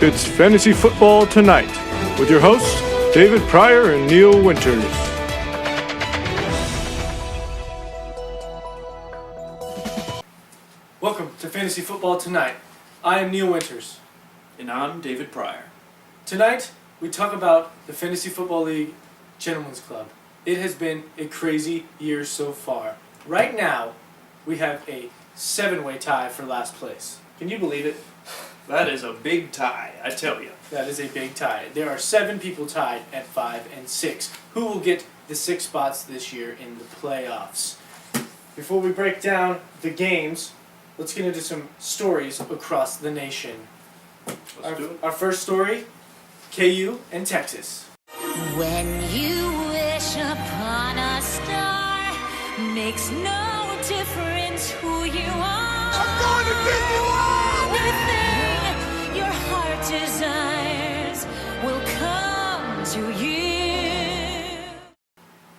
It's Fantasy Football Tonight with your hosts, David Pryor and Neil Winters. Welcome to Fantasy Football Tonight. I am Neil Winters. And I'm David Pryor. Tonight, we talk about the Fantasy Football League Gentlemen's Club. It has been a crazy year so far. Right now, we have a 7-way tie for last place. Can you believe it? That is a big tie, I tell you. That is a big tie. There are 7 people tied at 5 and 6. Who will get the 6 spots this year in the playoffs? Before we break down the games, let's get into some stories across the nation. Let's do it. Our first story, KU and Texas. When you wish upon a star, makes no difference who you are. I'm going to pick you up! Anything your heart desires will come to you.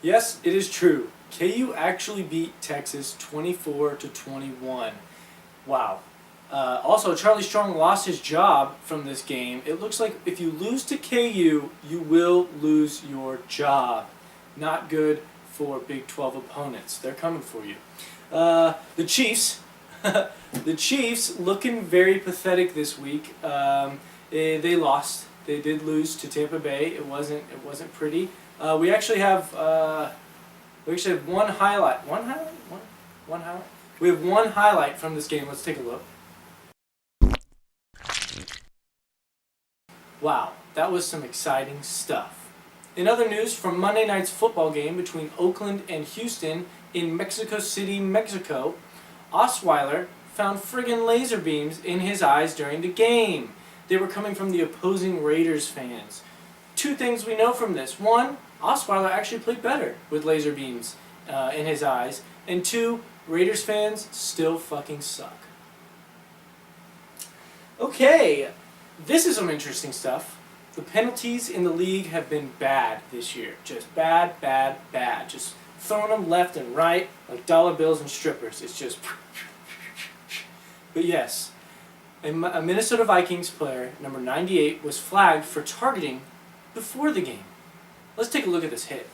Yes, it is true. KU actually beat Texas 24-21. Wow. Also, Charlie Strong lost his job from this game. It looks like if you lose to KU, you will lose your job. Not good for Big 12 opponents. They're coming for you. The Chiefs, the Chiefs looking very pathetic this week. They lost. They did lose to Tampa Bay. It wasn't pretty. We actually have one highlight. One highlight. We have one highlight from this game. Let's take a look. Wow, that was some exciting stuff. In other news, from Monday night's football game between Oakland and Houston in Mexico City, Mexico, Osweiler found friggin' laser beams in his eyes during the game. They were coming from the opposing Raiders fans. 2 things we know from this. 1, Osweiler actually played better with laser beams in his eyes. And 2, Raiders fans still fucking suck. Okay, this is some interesting stuff. The penalties in the league have been bad this year. Just bad. Just throwing them left and right like dollar bills and strippers. It's just... But yes, a Minnesota Vikings player, number 98, was flagged for targeting before the game. Let's take a look at this hit.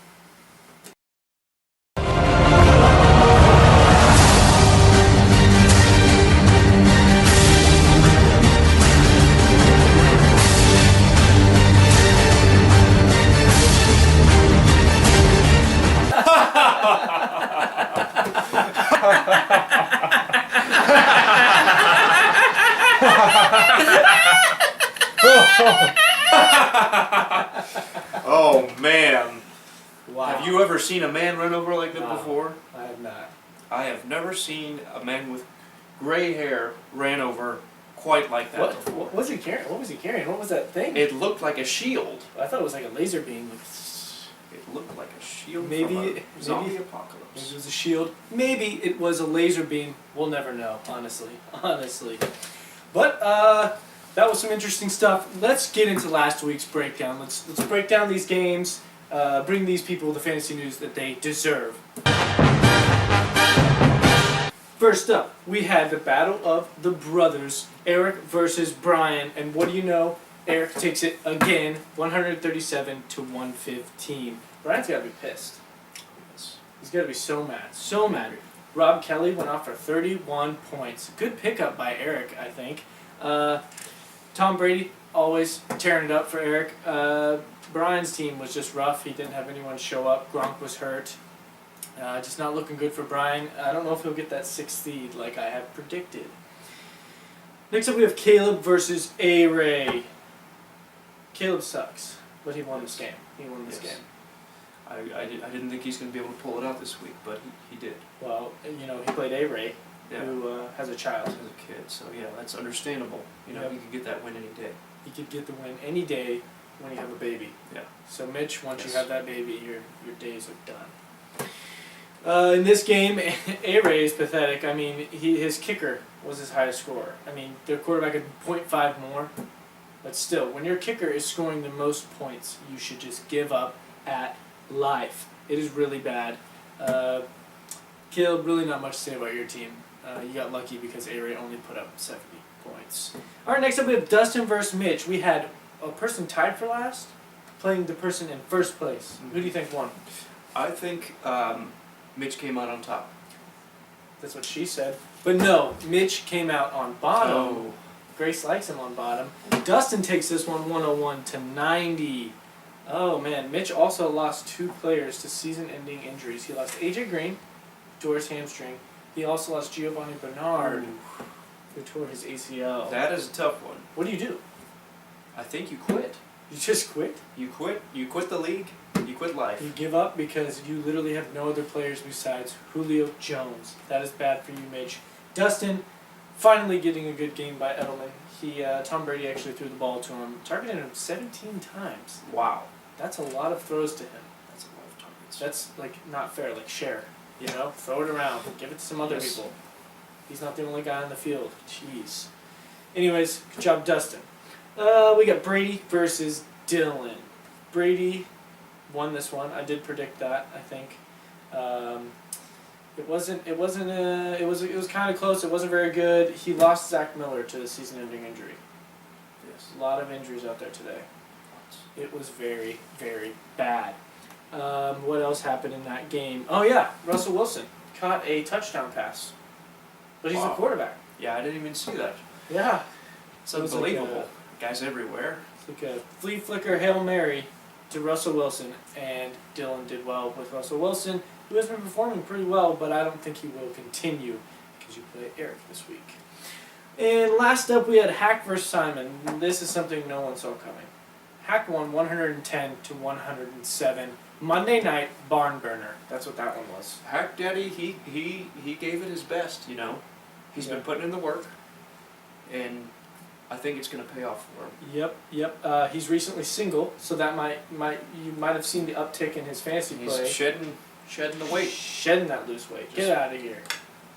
Oh, man. Wow. Have you ever seen a man run over like that No. before? I have not. I have never seen a man with gray hair ran over quite like that before. What was he carrying? What was he carrying? What was that thing? It looked like a shield. I thought it was like a laser beam. It looked like a shield Maybe from a it- zombie maybe- apocalypse. Maybe it was a shield. Maybe it was a laser beam. We'll never know, honestly. But that was some interesting stuff. Let's get into last week's breakdown. Let's break down these games. Bring these people the fantasy news that they deserve. First up, we had the battle of the brothers, Eric versus Brian, and what do you know? Eric takes it again, 137-115. Brian's got to be pissed. He's got to be so mad. Rob Kelly went off for 31 points. Good pickup by Eric, I think. Tom Brady always tearing it up for Eric. Brian's team was just rough. He didn't have anyone show up. Gronk was hurt. Just not looking good for Brian. I don't know if he'll get that 6th seed like I have predicted. Next up we have Caleb versus A-Ray. Caleb sucks, but he won this game. He won this game. I didn't think he's going to be able to pull it out this week, but he did. Well, he played A-Ray, Yeah. who has a child. As a kid, so yeah, that's understandable. Yep. He could get that win any day. He could get the win any day when you have a baby. Yeah. So Mitch, once you Yes. have that baby, your days are done. In this game, A-Ray is pathetic. I mean, his kicker was his highest scorer. I mean, their quarterback had 0.5 more. But still, when your kicker is scoring the most points, you should just give up at life. It is really bad. Caleb, really not much to say about your team. You got lucky because A-Ray only put up 70 points. All right, next up we have Dustin versus Mitch. We had a person tied for last playing the person in first place. Who do you think won? I think Mitch came out on top. That's what she said. But no, Mitch came out on bottom. Oh. Grace likes him on bottom. Dustin takes this one 101 to 90. Oh man, Mitch also lost 2 players to season-ending injuries. He lost AJ Green, tore his hamstring. He also lost Giovanni Bernard, who tore his ACL. That is a tough one. What do you do? I think you quit. You just quit? You quit. You quit the league. You quit life. You give up because you literally have no other players besides Julio Jones. That is bad for you, Mitch. Dustin, finally getting a good game by Edelman. Tom Brady actually threw the ball to him, targeting him 17 times. Wow. That's a lot of throws to him. That's a lot of targets. That's not fair. Share, throw it around, give it to some other Yes. people. He's not the only guy on the field. Jeez. Anyways, good job, Dustin. We got Brady versus Dylan. Brady won this one. I did predict that. I think. It was kind of close. It wasn't very good. He lost Zach Miller to the season-ending injury. Yes. A lot of injuries out there today. It was very, very bad. What else happened in that game? Oh yeah, Russell Wilson caught a touchdown pass, but he's the Wow. quarterback. Yeah, I didn't even see that. Yeah, It's It was like unbelievable. Guys everywhere. it's like a flea flicker Hail Mary to Russell Wilson, and Dylan did well with Russell Wilson, who has been performing pretty well, but I don't think he will continue because you play Eric this week. And last up, we had Hack versus Simon. This is something no one saw coming. Hack won 110 to 107. Monday night barn burner. That's what that one was. Hack Daddy, he gave it his best. He's Yeah. been putting in the work, and I think it's going to pay off for him. Yep. He's recently single, so that you might have seen the uptick in his fantasy play. He's shedding the weight. Shedding that loose weight. Get Just- out of here.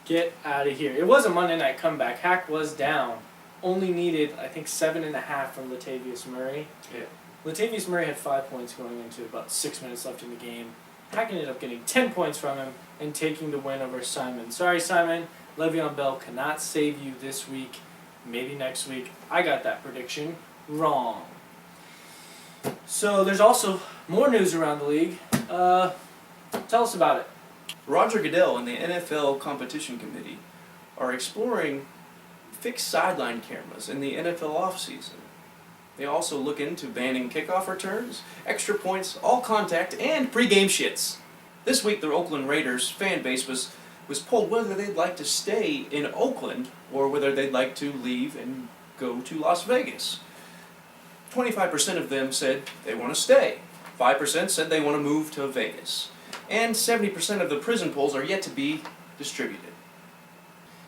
Get out of here. It was a Monday night comeback. Hack was down. Only needed, I think, 7.5 from Latavius Murray. Yeah. Latavius Murray had 5 points going into about 6 minutes left in the game. Hack ended up getting 10 points from him and taking the win over Simon. Sorry, Simon. Le'Veon Bell cannot save you this week. Maybe next week. I got that prediction wrong. So there's also more news around the league. Tell us about it. Roger Goodell and the NFL Competition Committee are exploring fixed sideline cameras in the NFL offseason. They also look into banning kickoff returns, extra points, all contact, and pregame shits. This week, the Oakland Raiders fan base was polled whether they'd like to stay in Oakland or whether they'd like to leave and go to Las Vegas. 25% of them said they want to stay. 5% said they want to move to Vegas. And 70% of the prison polls are yet to be distributed.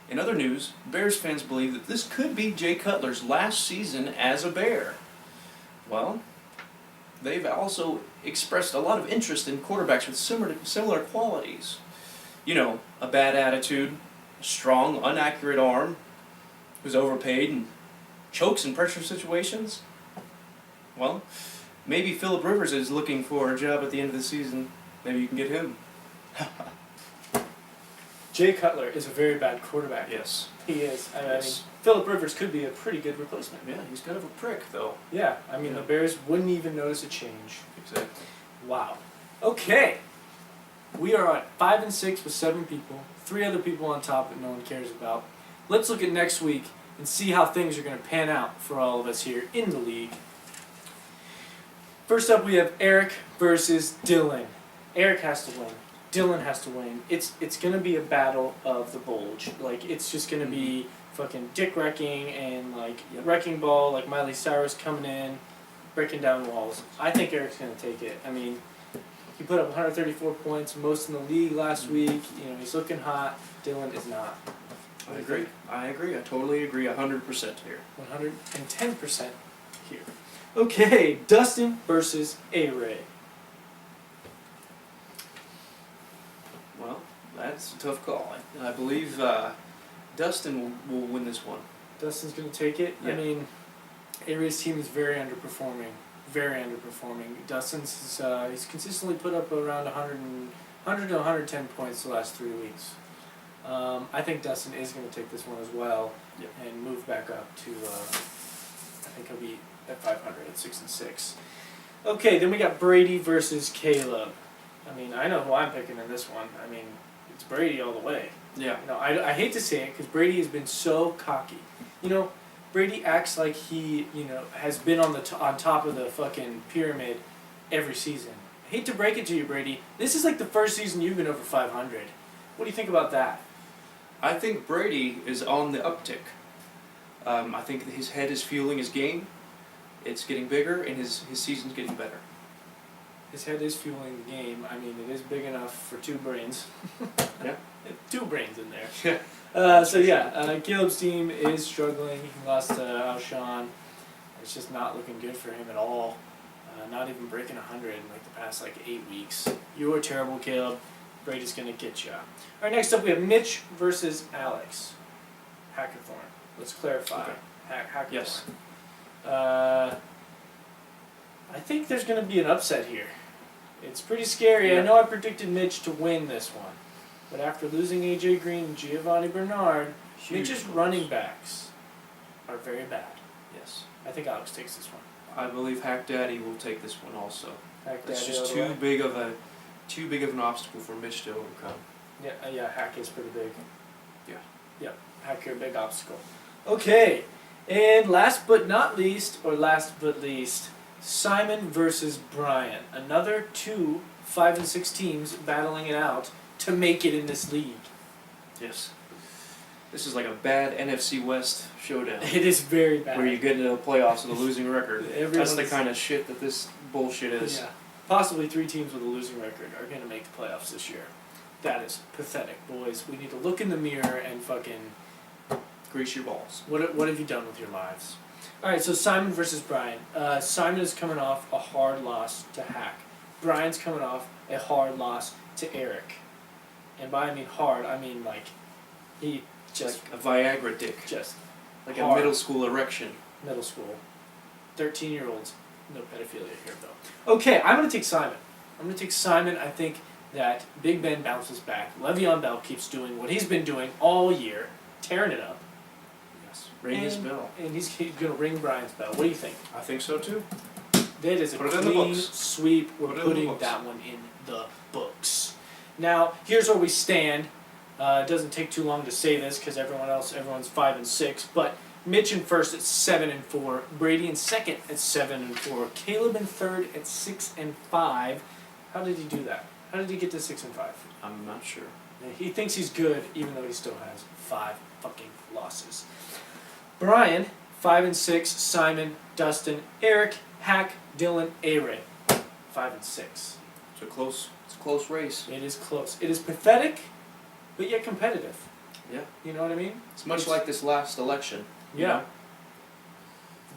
In other news, Bears fans believe that this could be Jay Cutler's last season as a Bear. Well, they've also expressed a lot of interest in quarterbacks with similar qualities. A bad attitude, a strong, inaccurate arm, who's overpaid and chokes in pressure situations. Well, maybe Phillip Rivers is looking for a job at the end of the season. Maybe you can get him. Jay Cutler is a very bad quarterback. Yes. He is. I mean, Yes. Phillip Rivers could be a pretty good replacement. Yeah, he's kind of a prick, though. Yeah, I mean, Yeah. the Bears wouldn't even notice a change. Exactly. Wow. Okay. We are at 5 and 6 with 7 people. 3 other people on top that no one cares about. Let's look at next week and see how things are going to pan out for all of us here in the league. First up, we have Eric versus Dylan. Eric has to win. Dylan has to win. It's going to be a battle of the bulge. It's just going to be fucking dick wrecking and wrecking ball, like Miley Cyrus coming in, breaking down walls. I think Eric's going to take it. I mean, he put up 134 points, most in the league last week. He's looking hot. Dylan is not. I agree. I totally agree 100% here. 110% here. Okay, Dustin versus A-Ray. Well, that's a tough call. I believe Dustin will win this one. Dustin's going to take it. I Yeah. mean, A-Ray's team is very underperforming. Very underperforming. Dustin's he's consistently put up around 100 to 110 points the last 3 weeks. I think Dustin is going to take this one as well Yep. and move back up to, I think he'll be at 500 at 6-6. Okay, then we got Brady versus Caleb. I mean, I know who I'm picking in this one. I mean, it's Brady all the way. Yeah. You know, I hate to say it because Brady has been so cocky. You know, Brady acts like he, has been on on top of the fucking pyramid every season. I hate to break it to you, Brady. This is like the first season you've been over 500. What do you think about that? I think Brady is on the uptick. I think his head is fueling his game. It's getting bigger, and his season's getting better. His head is fueling the game. I mean, it is big enough for two brains. Yeah. 2 brains in there. Yeah. Caleb's team is struggling. He lost to Alshon. It's just not looking good for him at all. Not even breaking 100 in like the past 8 weeks. You are terrible, Caleb. Brady's gonna get you. All right, next up we have Mitch versus Alex. Hackathorn. Let's clarify. Okay. Hackathorn. Yes. I think there's gonna be an upset here. It's pretty scary. Yeah. I know I predicted Mitch to win this one, but after losing AJ Green and Giovanni Bernard, Huge Mitch's loss. running backs are very bad. Yes. I think Alex takes this one. I believe Hack Daddy will take this one also. Hack It's Daddy just all the way. too big of an obstacle for Mitch to overcome. Yeah, Hack is pretty big. Yeah. Yeah, Hack, you're a big obstacle. Okay, and last but least, Simon versus Brian. Another 2 5-6 teams battling it out to make it in this league. Yes. This is like a bad NFC West showdown. It is very bad. Where you get into the playoffs with a losing record. That's the Everyone's- kind of shit that this bullshit is. Yeah. Possibly 3 teams with a losing record are going to make the playoffs this year. That is pathetic, boys. We need to look in the mirror and fucking... Grease your balls. What have you done with your lives? Alright, so Simon versus Brian. Simon is coming off a hard loss to Hack. Brian's coming off a hard loss to Eric. And by I mean hard, I mean he just Like a Viagra dick. Like hard. a middle school erection. Middle school. 13-year-olds. No pedophilia here, though. Okay, I'm going to take Simon. I think that Big Ben bounces back. Le'Veon Bell keeps doing what he's been doing all year, tearing it up. Yes. Ring his bell. And he's going to ring Brian's bell. What do you think? I think so too. That is a Put it in the clean books. sweep. We're Put it in the putting books. that one in the books. Now, here's where we stand. It doesn't take too long to say this because everyone's 5-6. But Mitch in first at 7-4, Brady in second at 7-4, Caleb in third at 6-5. How did he do that? How did he get to 6-5? I'm not sure. He thinks he's good, even though he still has 5 fucking losses. Brian, 5-6. Simon, Dustin, Eric, Hack, Dylan, Aaron, 5-6. It's a close race. It is close. It is pathetic, but yet competitive. Yeah. You know what I mean? It's much like this last election. you Yeah. know?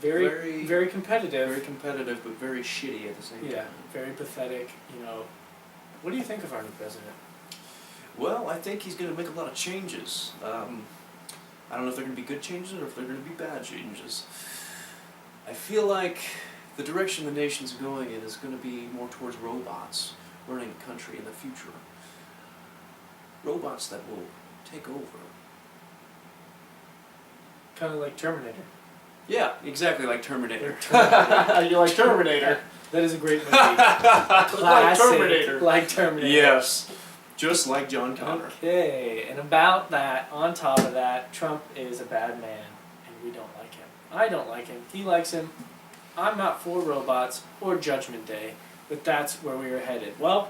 Very, very competitive. Very competitive, but very shitty at the same Yeah, time. very pathetic. What do you think of our new president? Well, I think he's going to make a lot of changes. I don't know if they're going to be good changes or if they're going to be bad changes. I feel like the direction the nation's going in is going to be more towards robots running the country in the future. Robots that will take over. Kind of like Terminator. Yeah, exactly like Terminator. You like Terminator? That is a great movie. Classic. Like Terminator. Like Terminator. Yes. Just like John Connor. Okay, and about that, on top of that, Trump is a bad man, and we don't like him. I don't like him. He likes him. I'm not for robots or Judgment Day, but that's where we are headed. Well,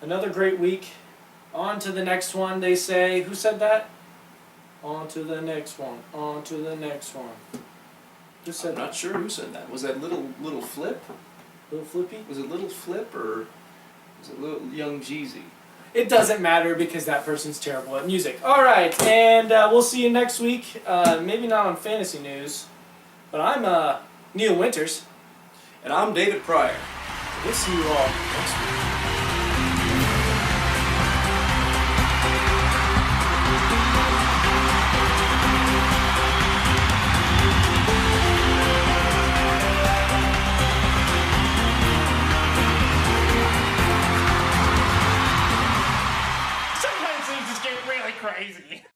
another great week. On to the next one, they say. Who said that? On to the next one. On to the next one. Who said I'm that? not sure who said that. Was that little Flip? Little Flippy? Was it Little Flip or was it Little Young Jeezy? It doesn't matter because that person's terrible at music. All right, and we'll see you next week. Maybe not on Fantasy News, but I'm Neil Winters. And I'm David Pryor. We'll see you all next week.